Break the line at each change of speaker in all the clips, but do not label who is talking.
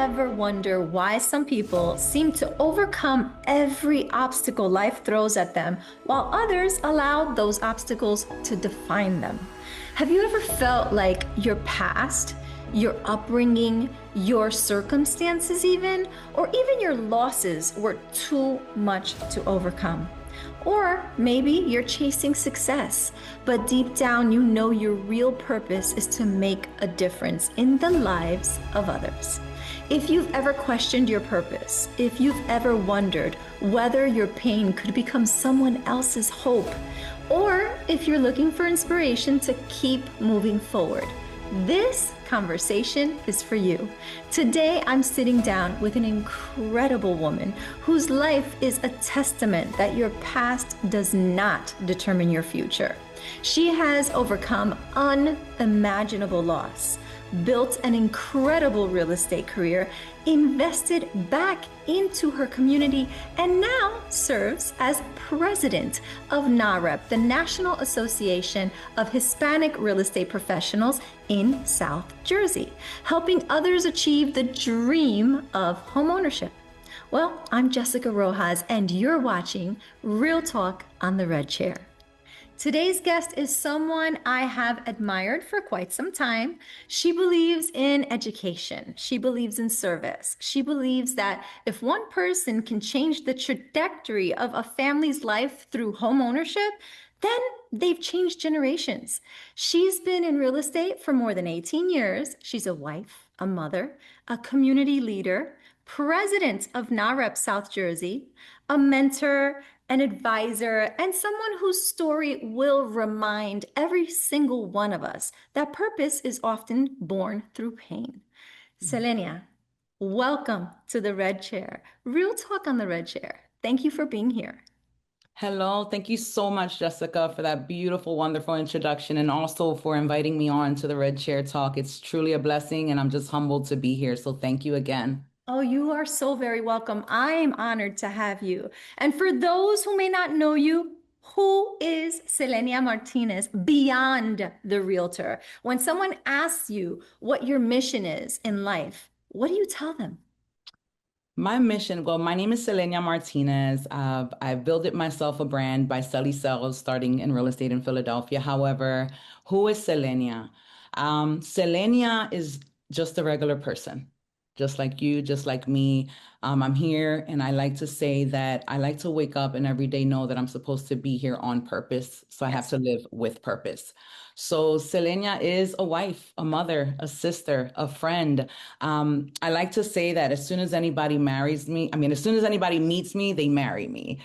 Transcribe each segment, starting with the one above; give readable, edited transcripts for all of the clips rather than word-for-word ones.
ever wonder why some people seem to overcome every obstacle life throws at them, while others allow those obstacles to define them? Have you ever felt like your past, your upbringing, your circumstances or even your losses were too much to overcome? Or maybe you're chasing success, but deep down you know your real purpose is to make a difference in the lives of others. If you've ever questioned your purpose, if you've ever wondered whether your pain could become someone else's hope, or if you're looking for inspiration to keep moving forward, this conversation is for you. Today, I'm sitting down with an incredible woman whose life is a testament that your past does not determine your future. She has overcome unimaginable loss, built an incredible real estate career, invested back into her community, and now serves as president of NAREP, the National Association of Hispanic Real Estate Professionals in South Jersey, helping others achieve the dream of homeownership. Well, I'm Jessica Rojas, and you're watching Real Talk on the Red Chair. Today's guest is someone I have admired for quite some time. She believes in education. She believes in service. She believes that if one person can change the trajectory of a family's life through home ownership, then they've changed generations. She's been in real estate for more than 18 years. She's a wife, a mother, a community leader, president of NAREP South Jersey, a mentor, an advisor, and someone whose story will remind every single one of us that purpose is often born through pain. Celenia, welcome to the Red Chair. Real Talk on the Red Chair. Thank you for being here.
Hello. Thank you so much, Jessica, for that beautiful, wonderful introduction, and also for inviting me on to the Red Chair Talk. It's truly a blessing, and I'm just humbled to be here. So thank you again.
Oh, you are so very welcome. I am honored to have you. And for those who may not know you, who is Celenia Martinez beyond the realtor? When someone asks you what your mission is in life, what do you tell them?
My mission, well, my name is Celenia Martinez. I've built it myself a brand by Selly Sells, starting in real estate in Philadelphia. However, who is Celenia? Celenia is just a regular person, just like you, just like me. I'm here, and I like to say that I like to wake up and every day know that I'm supposed to be here on purpose. So I have to live with purpose. So Celenia is a wife, a mother, a sister, a friend. I like to say that as soon as anybody marries me, as soon as anybody meets me, they marry me,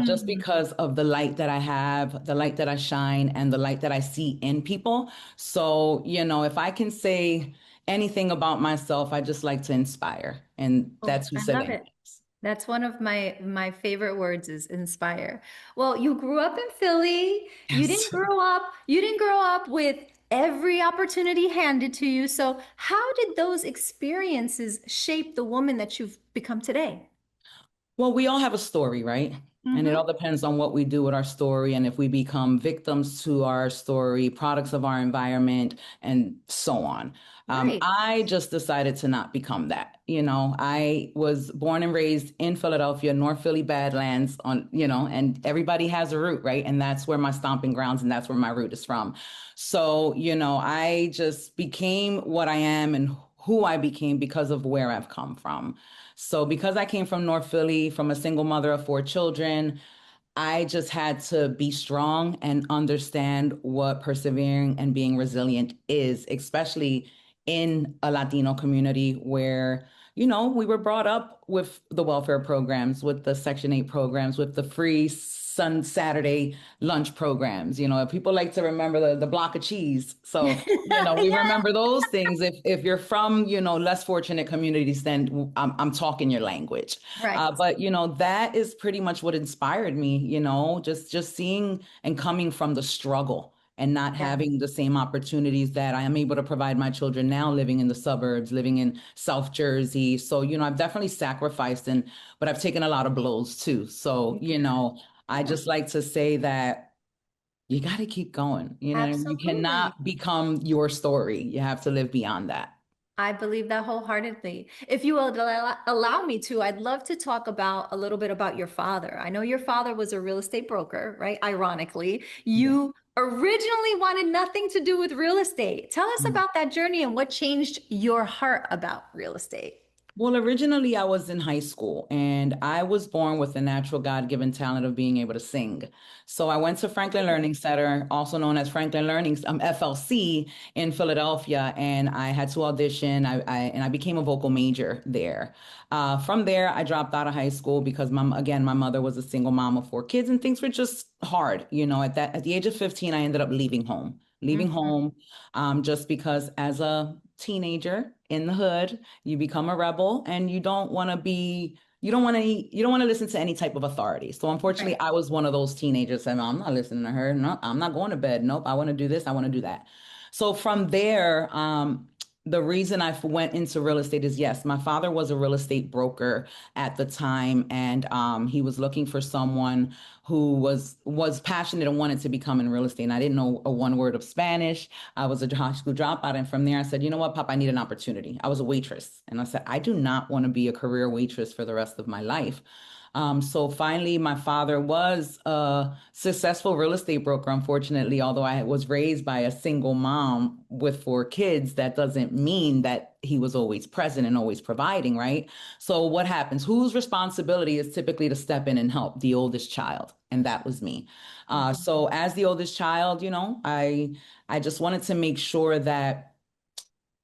just because of the light that I have, the light that I shine, and the light that I see in people. So, if I can say anything about myself, I just like to inspire. And that's who
I love
Celenia
it.
is.
That's one of my favorite words is inspire. Well, you grew up in Philly.
Yes.
You didn't grow up with every opportunity handed to you. So how did those experiences shape the woman that you've become today?
Well, we all have a story, right? And it
Mm-hmm.
all depends on what we do with our story and if we become victims to our story, products of our environment, and so on.
Right.
I just decided to not become that. I was born and raised in Philadelphia, North Philly Badlands, and everybody has a root, right? And that's where my stomping grounds and that's where my root is from. So, I just became what I am and who I became because of where I've come from. So because I came from North Philly, from a single mother of 4 children, I just had to be strong and understand what persevering and being resilient is, especially in a Latino community where, we were brought up with the welfare programs, with the Section 8 programs, with the free Saturday lunch programs. People like to remember the block of cheese. So, we
Yeah.
remember those things. If you're from, less fortunate communities, then I'm talking your language.
Right.
But, that is pretty much what inspired me, just seeing and coming from the struggle and not
Yeah.
having the same opportunities that I am able to provide my children now, living in the suburbs, living in South Jersey. So, I've definitely sacrificed, but I've taken a lot of blows too. So, I just like to say that you got to keep going. You
Absolutely.
cannot become your story. You have to live beyond that.
I believe that wholeheartedly. If you will allow me to, I'd love to talk about a little bit about your father. I know your father was a real estate broker, right? Ironically,
Yeah.
you originally wanted nothing to do with real estate. Tell us about that journey and what changed your heart about real estate.
Well, originally I was in high school and I was born with the natural God-given talent of being able to sing. So I went to Franklin Learning Center, also known as Franklin Learning, FLC in Philadelphia, and I had to audition. I became a vocal major there. From there, I dropped out of high school because my mother was a single mom of four kids and things were just hard. At the age of 15, I ended up leaving
Mhm.
home, just because as a teenager in the hood, you become a rebel and you don't want to listen to any type of authority. So unfortunately,
Right.
I was one of those teenagers and I'm not listening to her. No, I'm not going to bed. Nope, I want to do this, I want to do that. So from there, the reason I went into real estate is yes, my father was a real estate broker at the time, and he was looking for someone who was passionate and wanted to become in real estate. And I didn't know a one word of Spanish. I was a high school dropout. And from there, I said, you know what, Pop, I need an opportunity. I was a waitress. And I said, I do not want to be a career waitress for the rest of my life. So finally, my father was a successful real estate broker, unfortunately, although I was raised by a single mom with four kids, that doesn't mean that he was always present and always providing, right? So what happens? Whose responsibility is typically to step in and help? The oldest child. And that was me. So as the oldest child, I just wanted to make sure that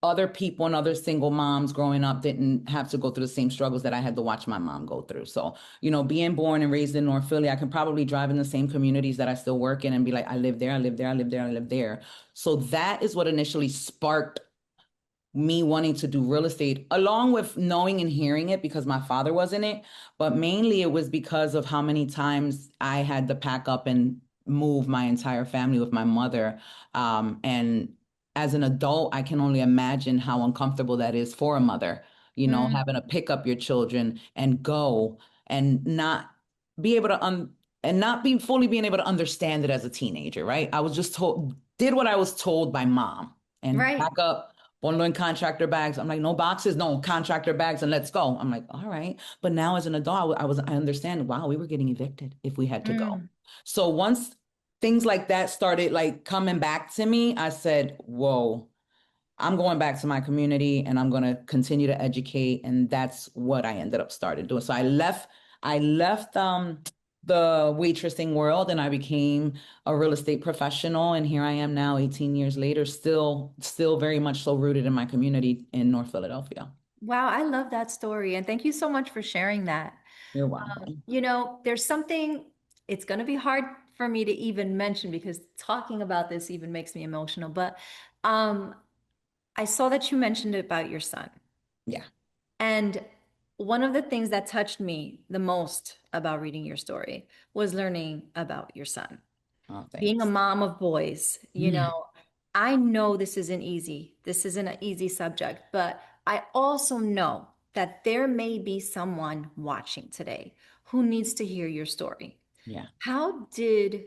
other people and other single moms growing up didn't have to go through the same struggles that I had to watch my mom go through. So, being born and raised in North Philly, I can probably drive in the same communities that I still work in and be like, I live there, I live there, I live there, I live there. So that is what initially sparked me wanting to do real estate, along with knowing and hearing it because my father was in it. But mainly it was because of how many times I had to pack up and move my entire family with my mother. And as an adult, I can only imagine how uncomfortable that is for a mother,
Mm,
having to pick up your children and go and not be able to and not be fully being able to understand it as a teenager, right? I was just told, did what I was told by mom and
right.
pack up, ponlo in contractor bags. I'm like, no boxes, no contractor bags, and let's go. I'm like, all right. But now as an adult, I understand, wow, we were getting evicted if we had to go.
Mm.
So once things like that started like coming back to me, I said, whoa, I'm going back to my community and I'm going to continue to educate. And that's what I ended up started doing. So I left the waitressing world and I became a real estate professional. And here I am now, 18 years later, still very much so rooted in my community in North Philadelphia.
Wow, I love that story. And thank you so much for sharing that.
You're welcome.
There's something, it's going to be hard for me to even mention because talking about this even makes me emotional. But um, I saw that you mentioned it about your son.
Yeah.
And one of the things that touched me the most about reading your story was learning about your son.
Oh,
Being a
thanks.
mom of boys, I know this isn't easy. This isn't an easy subject, but I also know that there may be someone watching today who needs to hear your story.
Yeah.
How did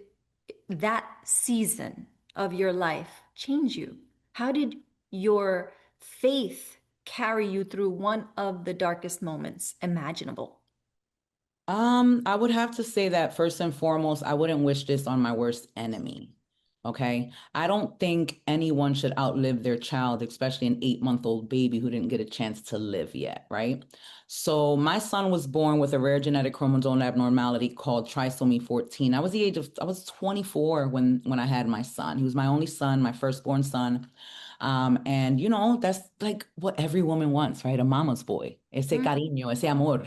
that season of your life change you? How did your faith carry you through one of the darkest moments imaginable?
I would have to say that first and foremost, I wouldn't wish this on my worst enemy. Okay. I don't think anyone should outlive their child, especially an 8-month-old baby who didn't get a chance to live yet, right? So my son was born with a rare genetic chromosome abnormality called trisomy 14. I was 24 when I had my son. He was my only son, my firstborn son. And that's like what every woman wants, right? A mama's boy. Ese cariño, ese amor,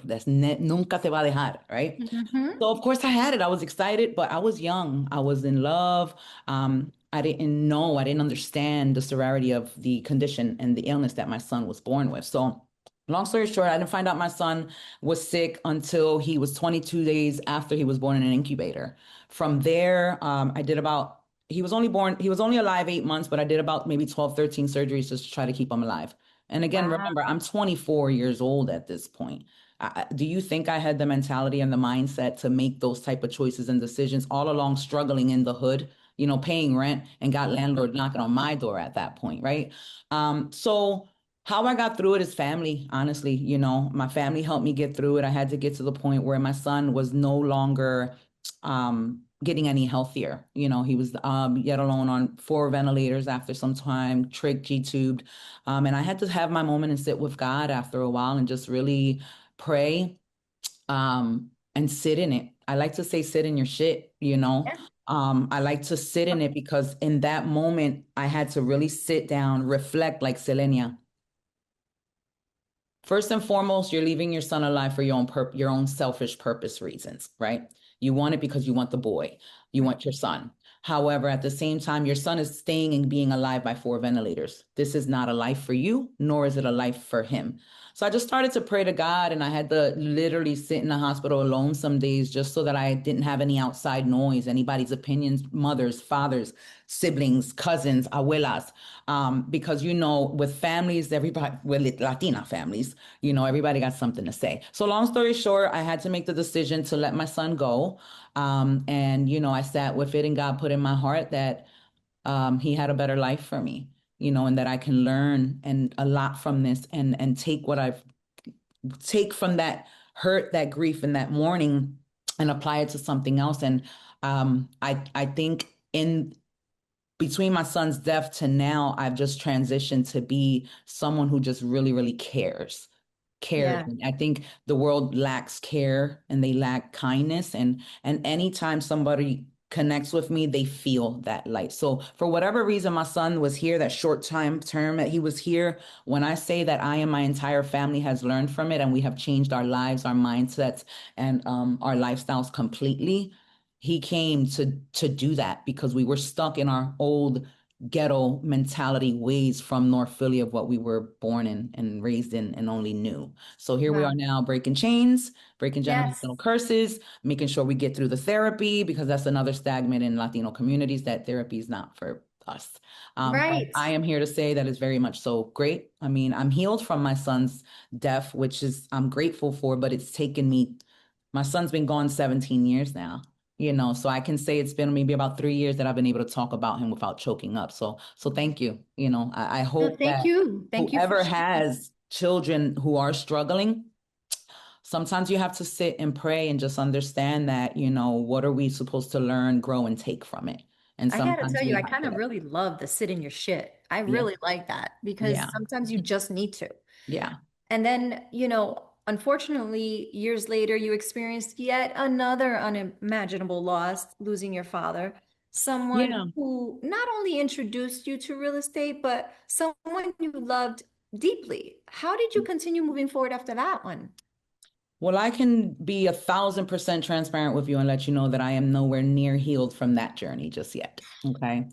nunca te va a dejar, right?
Mm-hmm.
So of course I had it. I was excited, but I was young. I was in love. I didn't understand the severity of the condition and the illness that my son was born with. So long story short, I didn't find out my son was sick until he was 22 days after he was born in an incubator. From there, he was only alive 8 months, but I did about maybe 12, 13 surgeries just to try to keep him alive. And again, remember,
Wow.
I'm 24 years old at this point. Do you think I had the mentality and the mindset to make those type of choices and decisions all along struggling in the hood, paying rent and got landlord knocking on my door at that point, right? So How I got through it is family, honestly. My family helped me get through it. I had to get to the point where my son was no longer getting any healthier. He was yet alone on 4 ventilators after some time, trach G-tubed. And I had to have my moment and sit with God after a while and just really pray and sit in it. I like to say sit in your shit.
Yeah.
I like to sit in it because in that moment I had to really sit down, reflect like Celenia. First and foremost, you're leaving your son alive for your own selfish purpose reasons, right? You want it because you want the boy. You
Right.
want your son. However, at the same time, your son is staying and being alive by 4 ventilators. This is not a life for you, nor is it a life for him. So I just started to pray to God, and I had to literally sit in the hospital alone some days just so that I didn't have any outside noise, anybody's opinions, mothers, fathers, siblings, cousins, abuelas. Because with families, everybody, well, Latina families, everybody got something to say. So long story short, I had to make the decision to let my son go. And I sat with it, and God put in my heart that he had a better life for me, and that I can learn and a lot from this and take what I've take from that hurt, that grief, and that mourning and apply it to something else. And I think in between my son's death to now, I've just transitioned to be someone who just really, really cares.
Yeah.
I think the world lacks care and they lack kindness. And anytime somebody connects with me, they feel that light. So for whatever reason, my son was here, that short time term that he was here. When I say that I and my entire family has learned from it and we have changed our lives, our mindsets, and our lifestyles completely, he came to do that because we were stuck in our old ghetto mentality ways from North Philly of what we were born in and raised in and only knew. So here we
Wow.
are now breaking chains, breaking
Yes.
generational curses, making sure we get through the therapy because that's another stagnant in Latino communities that therapy is not for us. But
Right.
I am here to say that it's very much so great. I mean, I'm healed from my son's death, which is I'm grateful for, but it's taken me, my son's been gone 17 years now. So I can say it's been maybe about 3 years that I've been able to talk about him without choking up. So thank you. I
No,
hope
thank
that
you. Thank you for
whoever
sharing.
has children who are struggling, sometimes you have to sit and pray and just understand that, what are we supposed to learn, grow, and take from it? And
I gotta
sometimes
tell you,
we
I
have
kind of
to,
really love the sit in your shit. I
yeah,
really like that because
yeah,
sometimes you just need to.
yeah,
And then, unfortunately, years later, you experienced yet another unimaginable loss, losing your father, someone
yeah.
who not only introduced you to real estate, but someone you loved deeply. How did you continue moving forward after that one?
Well, I can be 1,000% transparent with you and let you know that I am nowhere near healed from that journey just yet. Okay.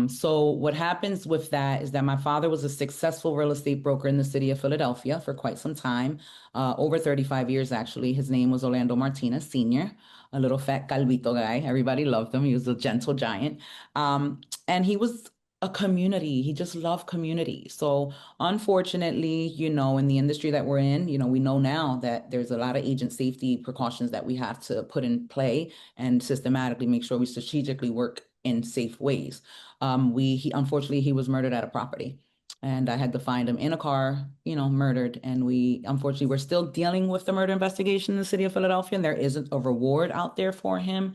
So what happens with that is that my father was a successful real estate broker in the city of Philadelphia for quite some time, over 35 years actually. His name was Orlando Martinez Sr., a little fat calvito guy. Everybody loved him. He was a gentle giant. And he was a community. He just loved community. So unfortunately, in the industry that we're in, we know now that there's a lot of agent safety precautions that we have to put in play and systematically make sure we strategically work in safe ways. Unfortunately, he was murdered at a property. And I had to find him in a car, murdered. And unfortunately, we're still dealing with the murder investigation in the city of Philadelphia. And there isn't a reward out there for him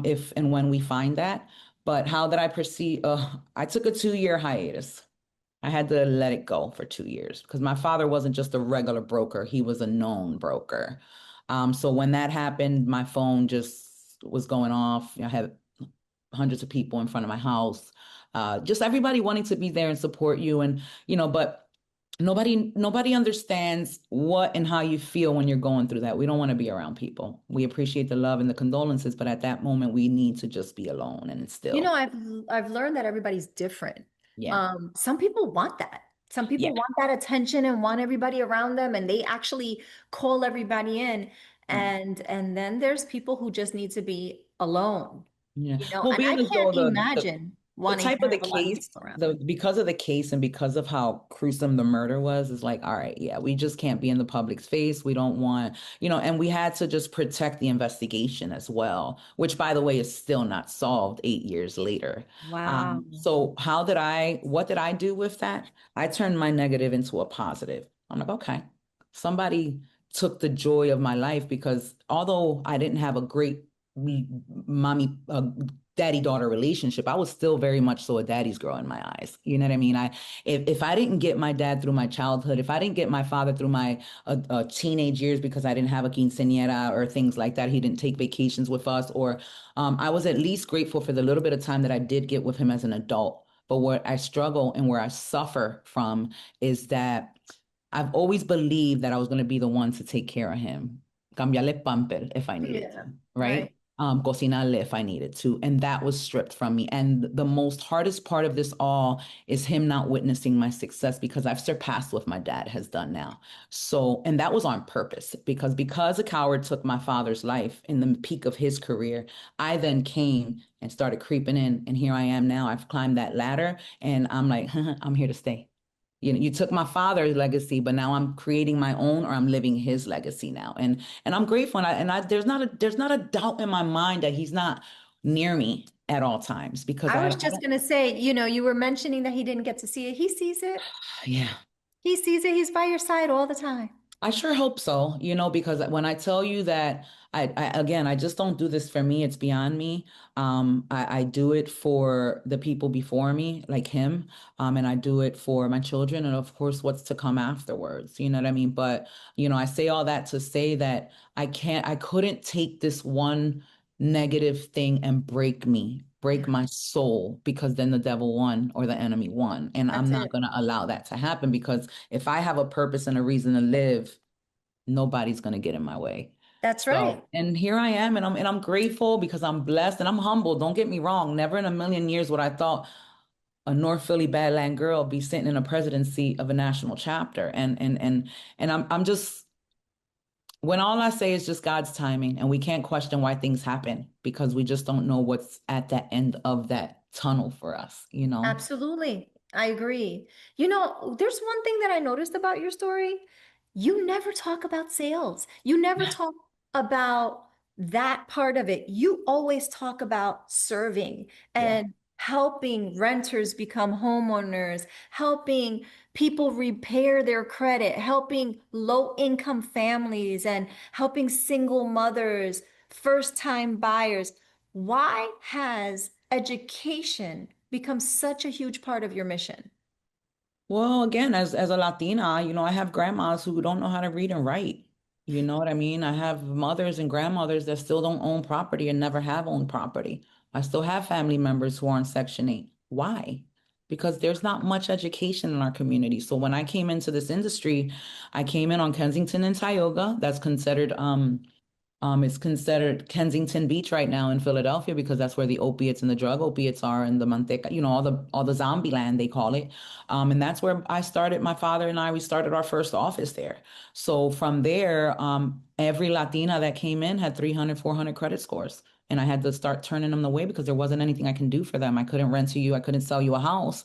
if and when we find that. But how did I proceed? I took a 2-year hiatus. I had to let it go for 2 years because my father wasn't just a regular broker, he was a known broker. So when that happened, my phone just was going off. I had hundreds of people in front of my house, just everybody wanting to be there and support you. And, but nobody understands what and how you feel when you're going through that. We don't want to be around people. We appreciate the love and the condolences, but at that moment, we need to just be alone and
You know,
still.
I've learned that everybody's different.
Yeah.
Some people want that. Some
Yeah.
people want that attention and want everybody around them, and they actually call everybody in.
Yeah.
And then there's people who just need to be alone,
Yeah.
you know.
Well,
And I
being as
can't
though the
imagine.
The
wanting to
type of the
have a lot of
case,
people around.
the because of the case and because of how gruesome the murder was, is like, all right, yeah, we just can't be in the public's face. We don't want, and we had to just protect the investigation as well, which by the way is still not solved 8 years later.
Wow.
So what did I do with that? I turned my negative into a positive. I'm like, okay, somebody took the joy of my life because although I didn't have a great mommy daddy daughter relationship, I was still very much so a daddy's girl in my eyes. You know what I mean? If I didn't get my dad through my childhood, if I didn't get my father through my teenage years because I didn't have a quinceañera or things like that, he didn't take vacations with us, or I was at least grateful for the little bit of time that I did get with him as an adult. But what I struggle and where I suffer from is that I've always believed that I was going to be the one to take care of him. Cambiarle pamper if I needed to,
Yeah.
right?
Right.
Cocinarle if I needed to. And that was stripped from me. And the most hardest part of this all is him not witnessing my success because I've surpassed what my dad has done now. So, and that was on purpose because a coward took my father's life in the peak of his career, I then came and started creeping in. And here I am now. I've climbed that ladder and I'm like, I'm here to stay. You took my father's legacy, but now I'm creating my own, or I'm living his legacy now. And I'm grateful. And I there's not a doubt in my mind that he's not near me at all times because
I
I
was
I
just
don't,
going to say, you were mentioning that he didn't get to see it. He sees it.
yeah.
He sees it. He's by your side all the time.
I sure hope so, because when I tell you that again, I just don't do this for me. It's beyond me. I do it for the people before me, like him. And I do it for my children and of course what's to come afterwards. You know what I mean? But, I say all that to say that I couldn't take this one negative thing and break
Yeah,
my soul because then the devil won or the enemy won. And I'm
that's
not
it.
going to allow that to happen because if I have a purpose and a reason to live, nobody's going to get in my way.
That's right.
So, and here I am, and I'm grateful because I'm blessed and I'm humble. Don't get me wrong. Never in a million years would I thought a North Philly Badland girl be sitting in a presidency of a national chapter. And I'm just when all I say is just God's timing, and we can't question why things happen because we just don't know what's at the end of that tunnel for us.
Absolutely. I agree. There's one thing that I noticed about your story. You never talk about sales. You never talk about that part of it. You always talk about serving
Yeah.
and helping renters become homeowners, helping people repair their credit, helping low-income families, and helping single mothers, first-time buyers. Why has education become such a huge part of your mission?
Well, again, as a Latina, I have grandmas who don't know how to read and write. You know what I mean? I have mothers and grandmothers that still don't own property and never have owned property. I still have family members who are on Section 8. Why? Because there's not much education in our community. So when I came into this industry, I came in on Kensington and Tioga. It's considered Kensington Beach right now in Philadelphia because that's where the opiates and the drug opiates are and the manteca, all the zombie land they call it. And that's where I started. My father and I, we started our first office there. So from there, every Latina that came in had 300, 400 credit scores. And I had to start turning them away because there wasn't anything I can do for them. I couldn't rent to you. I couldn't sell you a house.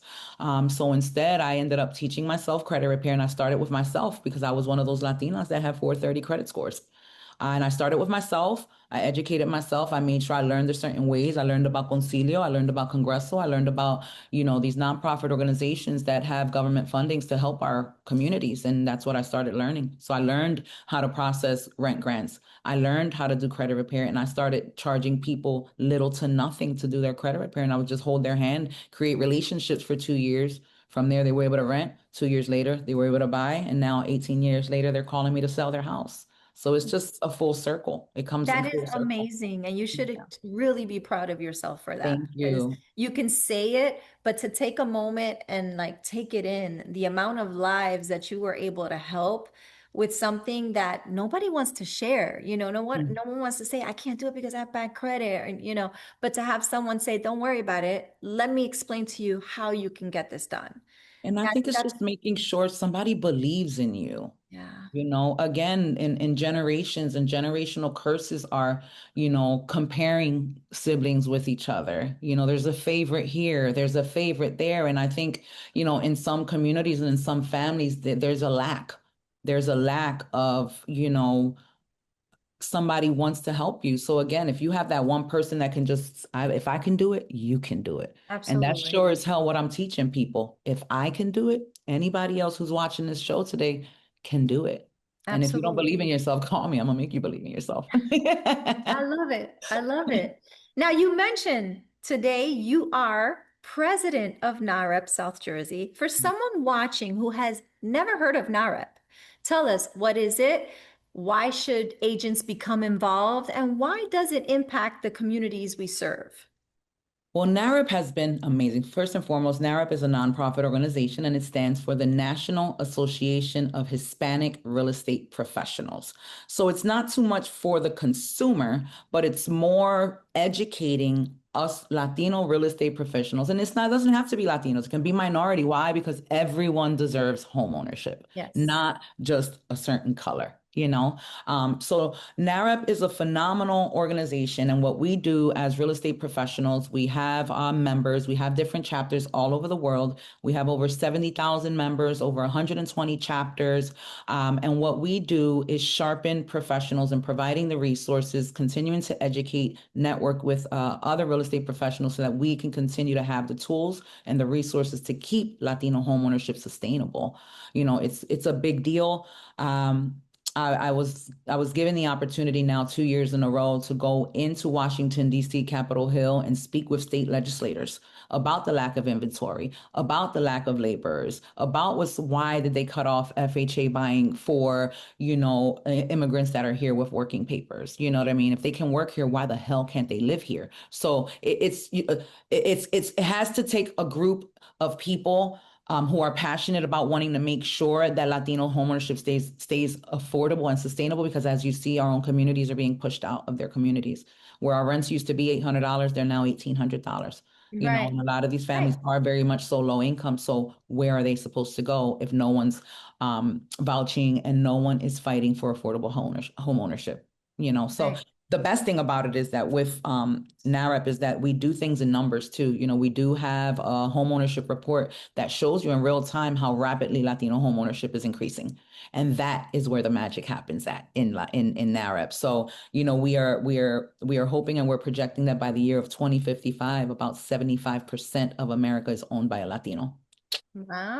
So instead, I ended up teaching myself credit repair, and I started with myself because I was one of those Latinas that had 430 credit scores. And I started with myself. I educated myself. I made sure I learned the certain ways. I learned about Concilio. I learned about Congreso. I learned about, these nonprofit organizations that have government fundings to help our communities. And that's what I started learning. So I learned how to process rent grants. I learned how to do credit repair, and I started charging people little to nothing to do their credit repair. And I would just hold their hand, create relationships for 2 years. From there, they were able to rent. 2 years later, they were able to buy. And now 18 years later, they're calling me to sell their house. So it's just a full circle. It comes in
That is
full circle.
amazing. And you should
Yeah.
really be proud of yourself for that
Thank
because
you.
you can say it, but to take a moment and like take it in, the amount of lives that you were able to help with something that nobody wants to share.
Mm.
No one wants to say, I can't do it because I have bad credit, but to have someone say, don't worry about it. Let me explain to you how you can get this done.
And I
That,
think it's
that's
just making sure somebody believes in you.
Yeah,
Again, in generations, and generational curses are, comparing siblings with each other. There's a favorite here, there's a favorite there. And I think, in some communities and in some families, there's a lack. There's a lack of, somebody wants to help you. So again, if you have that one person that can if I can do it, you can do it. And that's
absolutely.
sure as hell what I'm teaching people. If I can do it, anybody else who's watching this show today can do it. And if you don't believe
Absolutely.
in yourself, call me. I'm gonna make you believe in yourself.
I love it. I love it. Now, you mentioned today you are president of NAREP South Jersey. For someone watching who has never heard of NAREP, tell us, what is it? Why should agents become involved? And why does it impact the communities we serve?
Well, NAREP has been amazing. First and foremost, NAREP is a nonprofit organization and it stands for the National Association of Hispanic Real Estate Professionals. So it's not too much for the consumer, but it's more educating us Latino real estate professionals. And it doesn't have to be Latinos, it can be minority. Why? Because everyone deserves home ownership,
Yes.
not just a certain color. So NAREP is a phenomenal organization. And what we do as real estate professionals, we have members, we have different chapters all over the world. We have over 70,000 members, over 120 chapters. And what we do is sharpen professionals and providing the resources, continuing to educate, network with other real estate professionals so that we can continue to have the tools and the resources to keep Latino homeownership sustainable. It's a big deal. I was given the opportunity now 2 years in a row to go into Washington, D.C., Capitol Hill, and speak with state legislators about the lack of inventory, about the lack of laborers, about why did they cut off FHA buying for, immigrants that are here with working papers. You know what I mean? If they can work here, why the hell can't they live here? So it has to take a group of people who are passionate about wanting to make sure that Latino homeownership stays affordable and sustainable. Because as you see, our own communities are being pushed out of their communities. Where our rents used to be $800, they're now $1,800.
Right.
And a lot of these
Right.
families are very much so low income. So where are they supposed to go if no one's vouching and no one is fighting for affordable home ownership? So
Right.
the best thing about it is that with NAREP is that we do things in numbers too. We do have a home ownership report that shows you in real time how rapidly Latino home ownership is increasing. And that is where the magic happens at in NAREP. So, we are hoping and we're projecting that by the year of 2055, about 75% of America is owned by a Latino.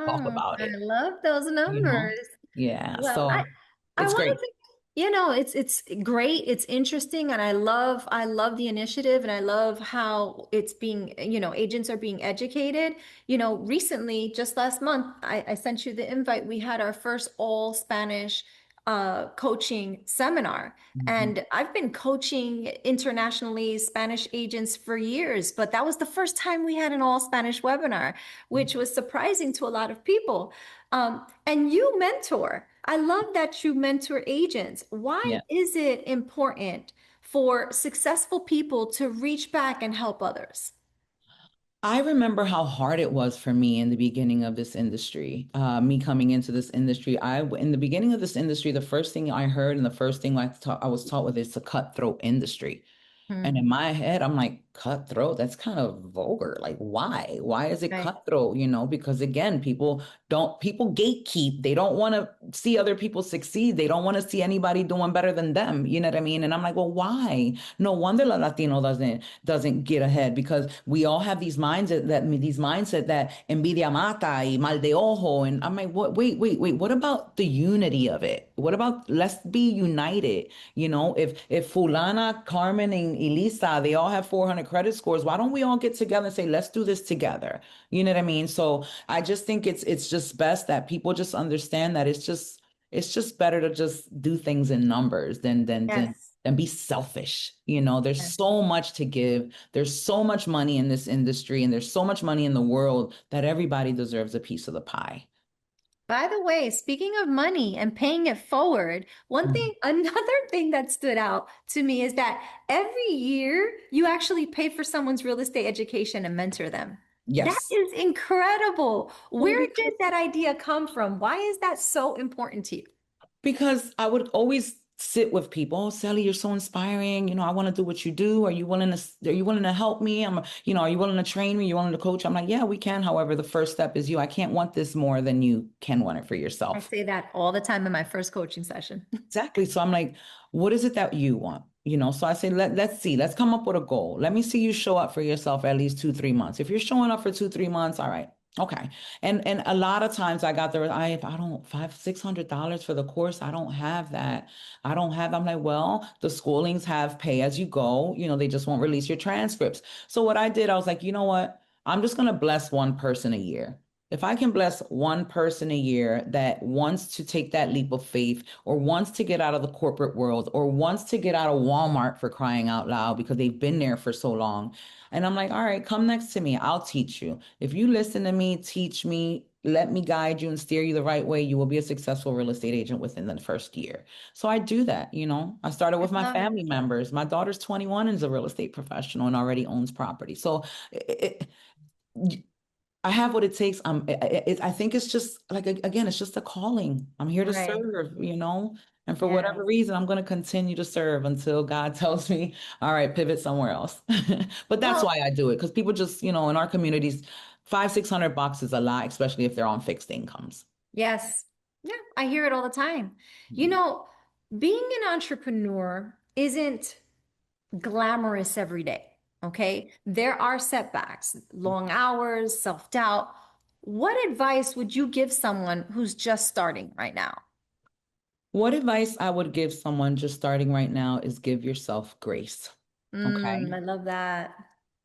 Talk
Wow,
about
I
it,
love those
you know?
numbers.
Yeah.
Well, I
So
I
it's
wanted
great.
to, it's great, it's interesting, and I love the initiative, and I love how it's being, agents are being educated. Recently, just last month, I sent you the invite. We had our first all Spanish coaching seminar.
Mhm.
And I've been coaching internationally Spanish agents for years, but that was the first time we had an all Spanish webinar, which was surprising to a lot of people. And you mentor. I love that you mentor agents. Why
Yeah.
is it important for successful people to reach back and help others?
I remember how hard it was for me in the beginning of this industry. Me coming into this industry, in the beginning of this industry, the first thing I heard and the first thing I was taught with is a cutthroat industry. And in
Hmm.
my head, I'm like, cutthroat? That's kind of vulgar. Like, why? Why is it
Right.
cutthroat? Because again, people gatekeep. They don't want to see other people succeed. They don't want to see anybody doing better than them. You know what I mean? And I'm like, well, why? No wonder la Latino doesn't get ahead because we all have these mindset that envidia mata y mal de ojo. And I'm like, what? Wait. What about the unity of it? What about let's be united? If Fulana, Carmen, and Elisa, they all have 400 credit scores, why don't we all get together and say, let's do this together? You know what I mean? So I just think it's just best that people just understand that it's just better to just do things in numbers
Yes.
than be selfish. There's
Yes.
so much to give. There's so much money in this industry, and there's so much money in the world that everybody deserves a piece of the pie.
By the way, speaking of money and paying it forward,
Mhm.
another thing that stood out to me is that every year you actually pay for someone's real estate education and mentor them. That
Yes.
is incredible.
Well,
Where
because
did that idea come from? Why is that so important to you?
Because I would always sit with people, oh, Sally, you're so inspiring. I want to do what you do. Are you willing to help me? Are you willing to train me? You willing to coach? I'm like, yeah, we can. However, the first step is you. I can't want this more than you can want it for
I
yourself.
say that all the time in my first coaching session.
Exactly. So I'm like, what is it that you want? So I say, let's see, let's come up with a goal. Let me see you show up for yourself at least 2, 3 months. If you're showing up for 2, 3 months, all right. Okay. And a lot of times I got there, I don't $500, $600 for the course. I don't have that. I'm like, well, the schoolings have pay as you go, they just won't release your transcripts. So what I did, I was like, you know what? I'm just gonna bless one person a year. If I can bless one person a year that wants to take that leap of faith or wants to get out of the corporate world or wants to get out of Walmart for crying out loud because they've been there for so long. And I'm like, all right, come next to me. I'll teach you. If you listen to me, teach me, let me guide you and steer you the right way, you will be a successful real estate agent within the first year. So I do that. I started
I
with my
love it.
family members. My daughter's 21 and is a real estate professional and already owns property. So I have what it takes. I think it's just like, again, it's just a calling. I'm here to
Right.
serve. And for
Yeah.
whatever reason, I'm going to continue to serve until God tells me, all right, pivot somewhere else. But that's
Well,
why I do it. Because people just, in our communities, 500, 600 bucks is a lot, especially if they're on fixed incomes.
yes. Yeah, I hear it all the time. You
Mhm.
know, being an entrepreneur isn't glamorous every day. Okay. There are setbacks, long hours, self-doubt. What advice would you give someone who's just starting right now?
What advice I would give someone just starting right now is give yourself grace. Okay.
I love that.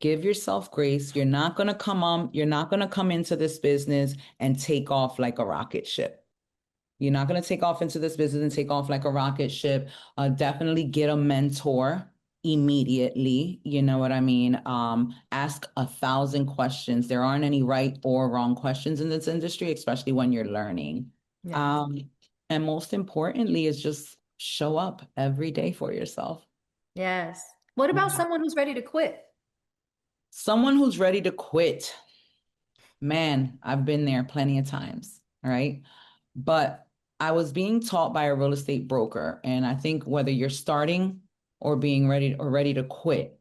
Give yourself grace. You're not going to come into this business and take off like a rocket ship. You're not going to take off into this business and take off like a rocket ship. Definitely get a mentor immediately. You know what I mean? Ask 1,000 questions. There aren't any right or wrong questions in this industry, especially when you're learning.
Yes.
Um, and most importantly is just show up every day for yourself.
Yes. What about someone who's ready to quit?
Someone who's ready to quit. Man, I've been there plenty of times, right? But I was being taught by a real estate broker, and I think whether you're starting or being ready to quit,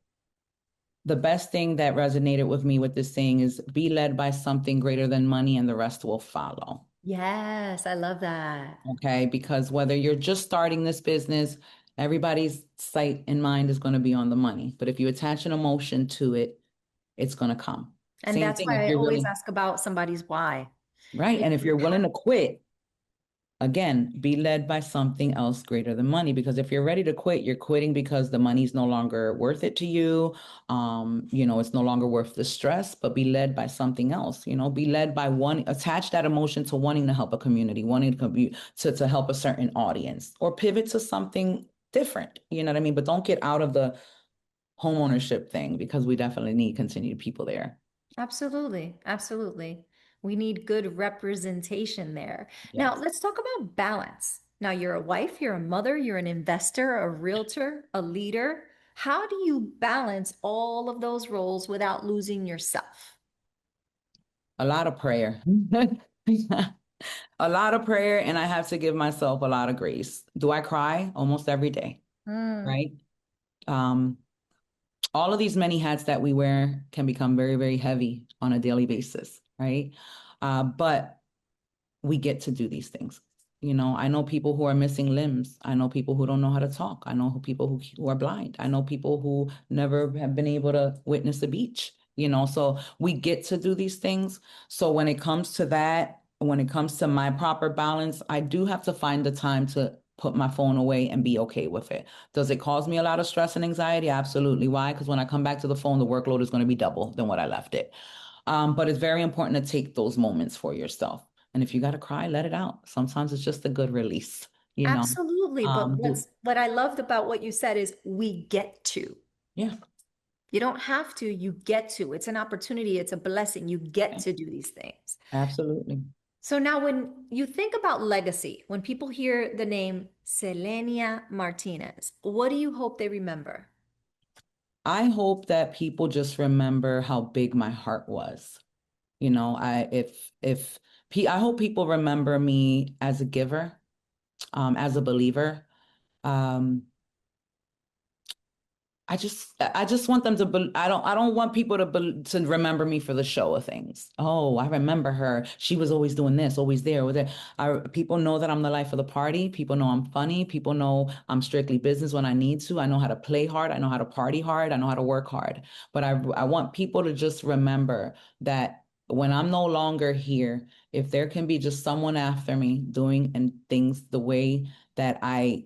the best thing that resonated with me with this saying is be led by something greater than money and the rest will follow.
Yes, I love that.
Okay? Because whether you're just starting this business, everybody's sight and mind is going to be on the money. But if you attach an emotion to it, it's going to come.
And
Same
that's
thing if
why I
you're
always
willing,
ask about somebody's why.
right?
If
And if
you
you're willing
have,
to quit, again, be led by something else greater than money. Because if you're ready to quit, you're quitting because the money's no longer worth it to you. It's no longer worth the stress, but be led by something else. Be led by attach that emotion to wanting to help a community, wanting to help a certain audience, or pivot to something different. You know what I mean? But don't get out of the home ownership thing because we definitely need continued people there.
absolutely, absolutely. We need good representation there. Now,
Yes.
let's talk about balance. Now, you're a wife, you're a mother, you're an investor, a realtor, a leader. How do you balance all of those roles without losing yourself?
A lot of prayer. A lot of prayer, and I have to give myself a lot of grace. Do I cry? Almost every day,
Mm,
right? Um, all of these many hats that we wear can become very, very heavy on a daily basis, right? But we get to do these things. I know people who are missing limbs. I know people who don't know how to talk. I know people who are blind. I know people who never have been able to witness a beach, so we get to do these things. So when it comes to that, when it comes to my proper balance, I do have to find the time to put my phone away and be okay with it. Does it cause me a lot of stress and anxiety? Absolutely. Why? Because when I come back to the phone, the workload is going to be double than what I left it. But it's very important to take those moments for yourself. And if you got to cry, let it out. Sometimes it's just a good release, you know.
absolutely. But
Do
what I loved about what you said is we get to.
yeah,
You don't have to, you get to. It's an opportunity, it's a blessing. You get
yeah,
to do these things.
absolutely.
So now when you think about legacy, when people hear the name Celenia Martinez, what do you hope they remember?
I hope that people just remember how big my heart was. I hope people remember me as a giver. as a believer. Um, I just want them to I don't want people to remember me for the show of things. Oh, I remember her. She was always doing this, always there, always there. People know that I'm the life of the party. People know I'm funny. People know I'm strictly business when I need to. I know how to play hard. I know how to party hard. I know how to work hard. But I want people to just remember that when I'm no longer here, if there can be just someone after me doing and things the way that I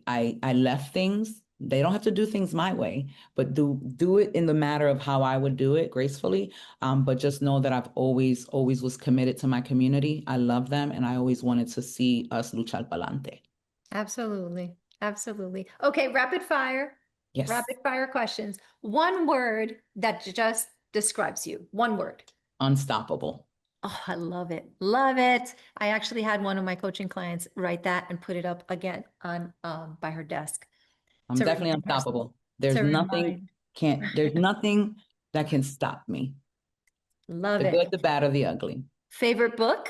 left things, they don't have to do things my way, but do it in the matter of how I would do it gracefully. But just know that I've always was committed to my community. I love them, and I always wanted to see us luchar pa'lante.
Absolutely. Absolutely. Okay, rapid fire.
Yes,
Rapid fire questions. One word that just describes you. One word.
unstoppable.
Oh, I love it. Love it. I actually had one of my coaching clients write that and put it up again on by her desk
I'm
to
definitely
remind her,
unstoppable.
to
There's nothing
remind.
there's nothing that can stop me.
Love
The
it.
good, the bad, or the ugly.
Favorite book?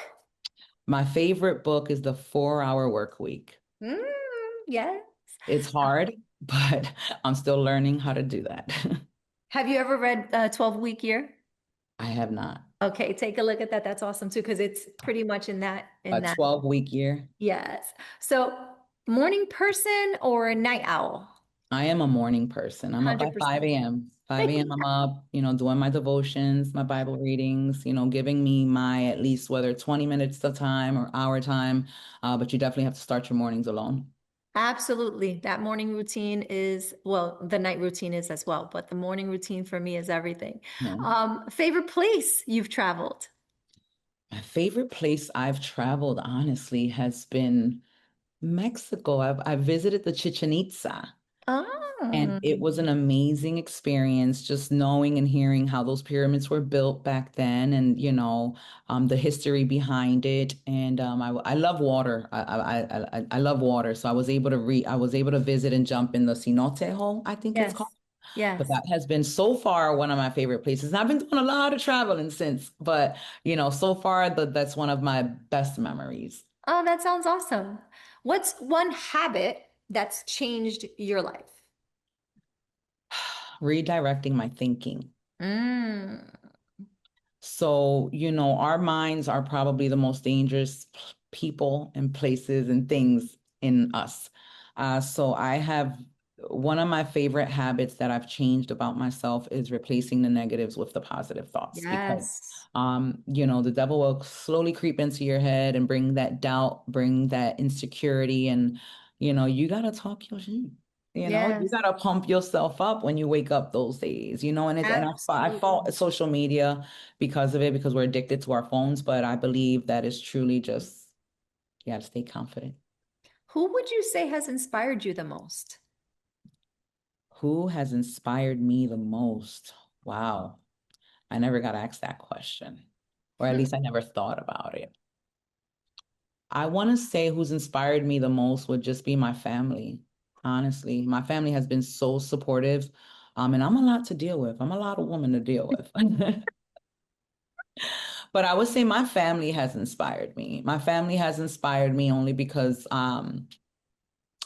My favorite book is The 4 Hour Work Week.
Mm, yes.
It's hard, but I'm still learning how to do that.
Have you ever read 12-Week Year?
I have not.
Okay, take a look at that. That's awesome too, because it's pretty much in
A
that.
12-week year.
Yes. So morning person or a night owl?
I am a morning person. I'm up by
100%.
5 a.m. 5 a.m. I'm up, doing my devotions, my Bible readings, giving me my at least whether 20 minutes of time or hour time. But you definitely have to start your mornings alone.
Absolutely. That morning routine is, well, the night routine is as well, but the morning routine for me is everything.
Yeah.
Favorite place you've traveled?
My favorite place I've traveled, honestly, has been Mexico. I've visited the Chichen Itza. And
Oh,
it was an amazing experience just knowing and hearing how those pyramids were built back then and, the history behind it. And I love water. I love water. So I was able to visit and jump in the cenote hole, I think it's called.
yes.
But
Yes.
that has been so far one of my favorite places. And I've been doing a lot of traveling since, but so far that's one of my best memories.
Oh, that sounds awesome. What's one habit that's changed your life?
Redirecting my thinking.
Mm,
So, our minds are probably the most dangerous people and places and things in us. So I have one of my favorite habits that I've changed about myself is replacing the negatives with the positive thoughts because
yes.
the devil will slowly creep into your head and bring that doubt, bring that insecurity, and you gotta talk your shit. You
Yes.
gotta pump yourself up when you wake up those days, and I
Absolutely.
fought social media because of it, because we're addicted to our phones. But I believe that is truly just, you gotta stay confident.
Who would you say has inspired you the most?
Who has inspired me the most? Wow. I never got asked that question, or at least I never thought about it. I want to say who's inspired me the most would just be my family. Honestly, my family has been so supportive. And I'm a lot to deal with. I'm a lot of woman to deal with. But I would say my family has inspired me. My family has inspired me only because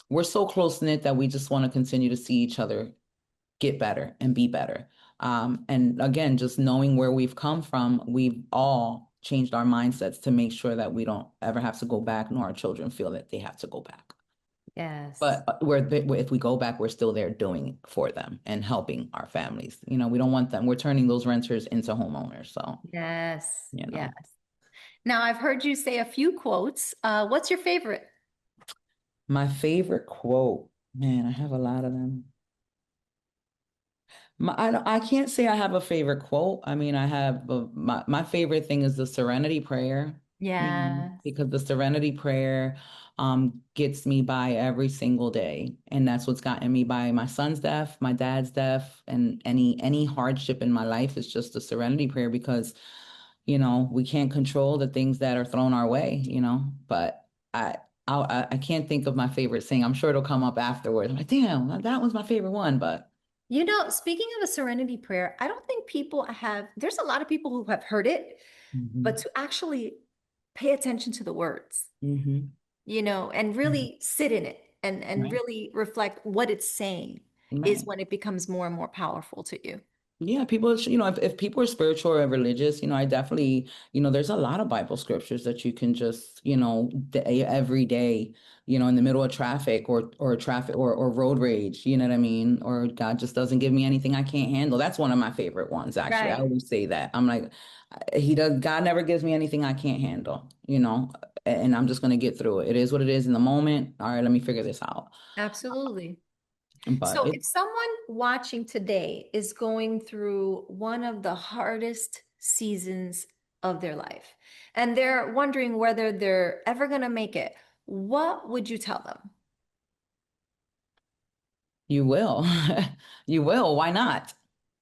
we're so close knit that we just want to continue to see each other get better and be better. And again, just knowing where we've come from, we've all changed our mindsets to make sure that we don't ever have to go back, nor our children feel that they have to go back.
Yes.
But if we go back, we're still there doing it for them and helping our families. We don't want them. We're turning those renters into homeowners. So,
Yes.
you
Yes.
know,
Now, I've heard you say a few quotes. What's your favorite?
my favorite quote, man, I have a lot of them. I can't say I have a favorite quote. I mean, my favorite thing is the Serenity Prayer,
Yes.
because the Serenity Prayer gets me by every single day, and that's what's gotten me by my son's death, my dad's death, and any hardship in my life is just the Serenity Prayer because we can't control the things that are thrown our way, but I can't think of my favorite thing. I'm sure it'll come up afterwards. I'm like, damn, that was my favorite one, but.
Speaking of the Serenity Prayer, I don't think people have, there's a lot of people who have heard it, but
Mhm.
to actually pay attention to the words.
Mhm.
and
Mhm.
really sit in it and
Right.
really reflect what it's saying is
Right.
when it becomes more and more powerful to you.
Yeah, people, if people are spiritual or religious, I definitely, there's a lot of Bible scriptures that you can just, every day, in the middle of traffic or traffic or road rage, you know what I mean? Or God just doesn't give me anything I can't handle. That's one of my favorite ones, actually. I
Right.
always say that. I'm like, God never gives me anything I can't handle, and I'm just going to get through it. It is what it is in the moment. All right, let me figure this out.
Absolutely.
But
So,
it
if someone watching today is going through one of the hardest seasons of their life and they're wondering whether they're ever going to make it, what would you tell them?
You will. You will. Why not?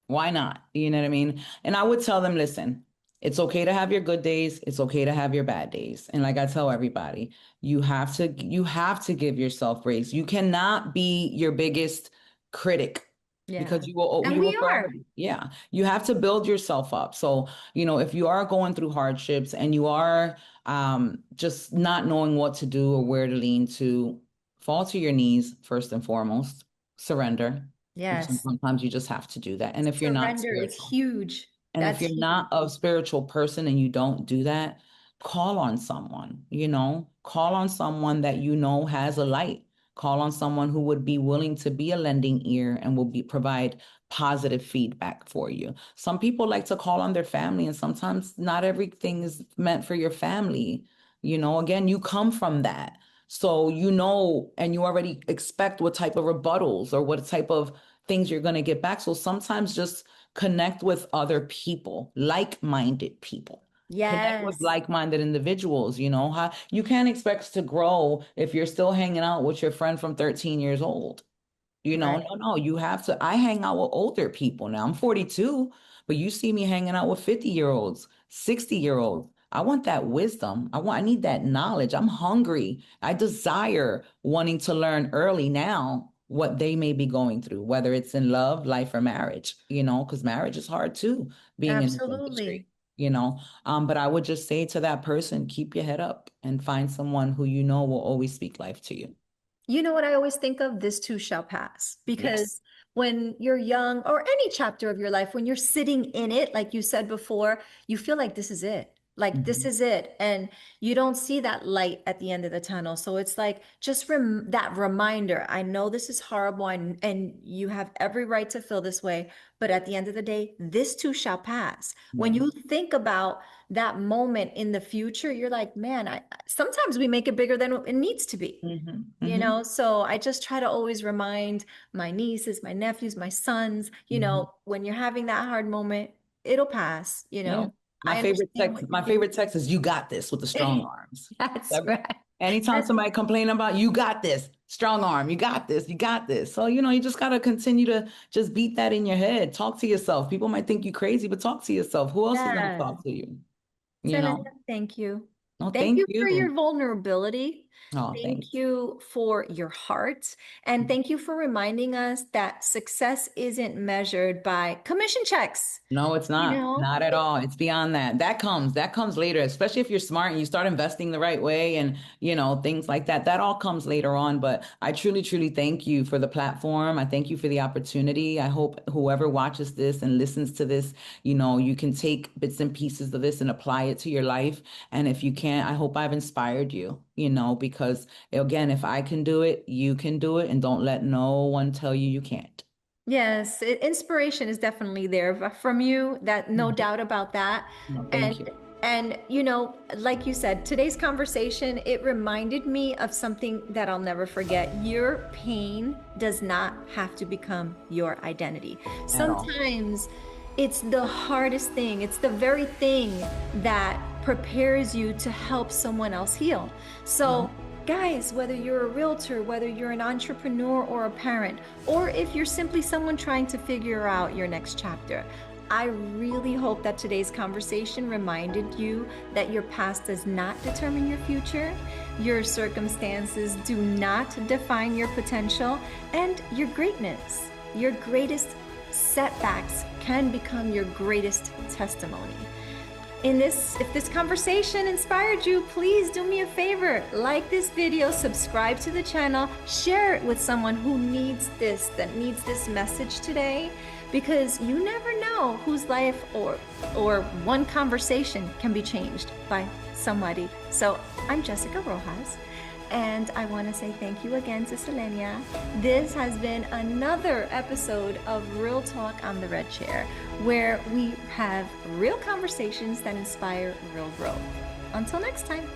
Why not? You know what I mean? And I would tell them, listen, it's okay to have your good days. It's okay to have your bad days. And like I tell everybody, you have to give yourself grace. You cannot be your biggest critic
Yeah.
because you
And
will
we
forever.
are.
Yeah. You have to build yourself up. So, if you are going through hardships and you are just not knowing what to do or where to lean to, fall to your knees first and foremost, surrender, because
Yes.
sometimes you just have to do that. And if you're not
Surrender is
spiritual,
huge.
and if
That's
you're
huge.
not a spiritual person and you don't do that, call on someone, call on someone that has a light. Call on someone who would be willing to be a lending ear and will provide positive feedback for you. Some people like to call on their family, and sometimes not everything is meant for your family. Again, you come from that. So and you already expect what type of rebuttals or what type of things you're going to get back. So sometimes just connect with other people, like-minded people. Connect with
Yes.
like-minded individuals. How you can't expect to grow if you're still hanging out with your friend from 13 years old.
Right.
No, you have to. I hang out with older people now. I'm 42, but you see me hanging out with 50-year-olds, 60-year-olds. I want that wisdom. I need that knowledge. I'm hungry. I desire wanting to learn early now what they may be going through, whether it's in love, life, or marriage, because marriage is hard too, being in this industry,
Absolutely.
But I would just say to that person, keep your head up and find someone who will always speak life to you.
You know what I always think of? This too shall pass.
Yes.
Because when you're young, or any chapter of your life, when you're sitting in it, like you said before, you feel like this is it. Like this
Mhm.
is it. And you don't see that light at the end of the tunnel. So it's like just that reminder. I know this is horrible and you have every right to feel this way. But at the end of the day, this too shall pass. When
Yes.
you think about that moment in the future, you're like, man, sometimes we make it bigger than it needs to be.
Hmm. Hmm.
So I just try to always remind my nieces, my nephews, my sons,
Hmm.
when you're having that hard moment, it'll pass,
Yeah.
I understand what you're
My
dealing
favorite text is you got this with the strong
with.
arms.
That's
Every-
right.
Anytime
That's,
somebody complain about you got this, strong arm, you got this, you got this. So, you just got to continue to just beat that in your head. Talk to yourself. People might think you crazy, but talk to yourself. Who else is going to
yeah.
talk to you? You
Selena,
know?
thank you.
No,
Thank
thank
you for
you.
your vulnerability.
Oh,
Thank
thanks.
you for your heart. And thank you for reminding us that success isn't measured by commission checks.
No, it's
You
not.
know,
Not at all. It's beyond that. That comes later, especially if you're smart and you start investing the right way and, things like that. That all comes later on. But I truly, truly thank you for the platform. I thank you for the opportunity. I hope whoever watches this and listens to this, you can take bits and pieces of this and apply it to your life. And if you can't, I hope I've inspired you, because again, if I can do it, you can do it. And don't let no one tell you you can't.
yes, inspiration is definitely there from you, that no
Mhm.
doubt about that.
No,
And
thank you.
like you said, today's conversation, it reminded me of something that I'll never forget. Your pain does not have to become your identity.
At all.
Sometimes it's the hardest thing. It's the very thing that prepares you to help someone else heal. So,
Mhm.
guys, whether you're a realtor, whether you're an entrepreneur or a parent, or if you're simply someone trying to figure out your next chapter, I really hope that today's conversation reminded you that your past does not determine your future, your circumstances do not define your potential, and your greatness. Your greatest setbacks can become your greatest testimony. If this conversation inspired you, please do me a favor. Like this video, subscribe to the channel, share it with someone who needs this, that needs this message today, because you never know whose life or one conversation can be changed by somebody. So I'm Jessica Rojas, and I want to say thank you again to Celenia. This has been another episode of Real Talk on the Red Chair, where we have real conversations that inspire real growth. Until next time.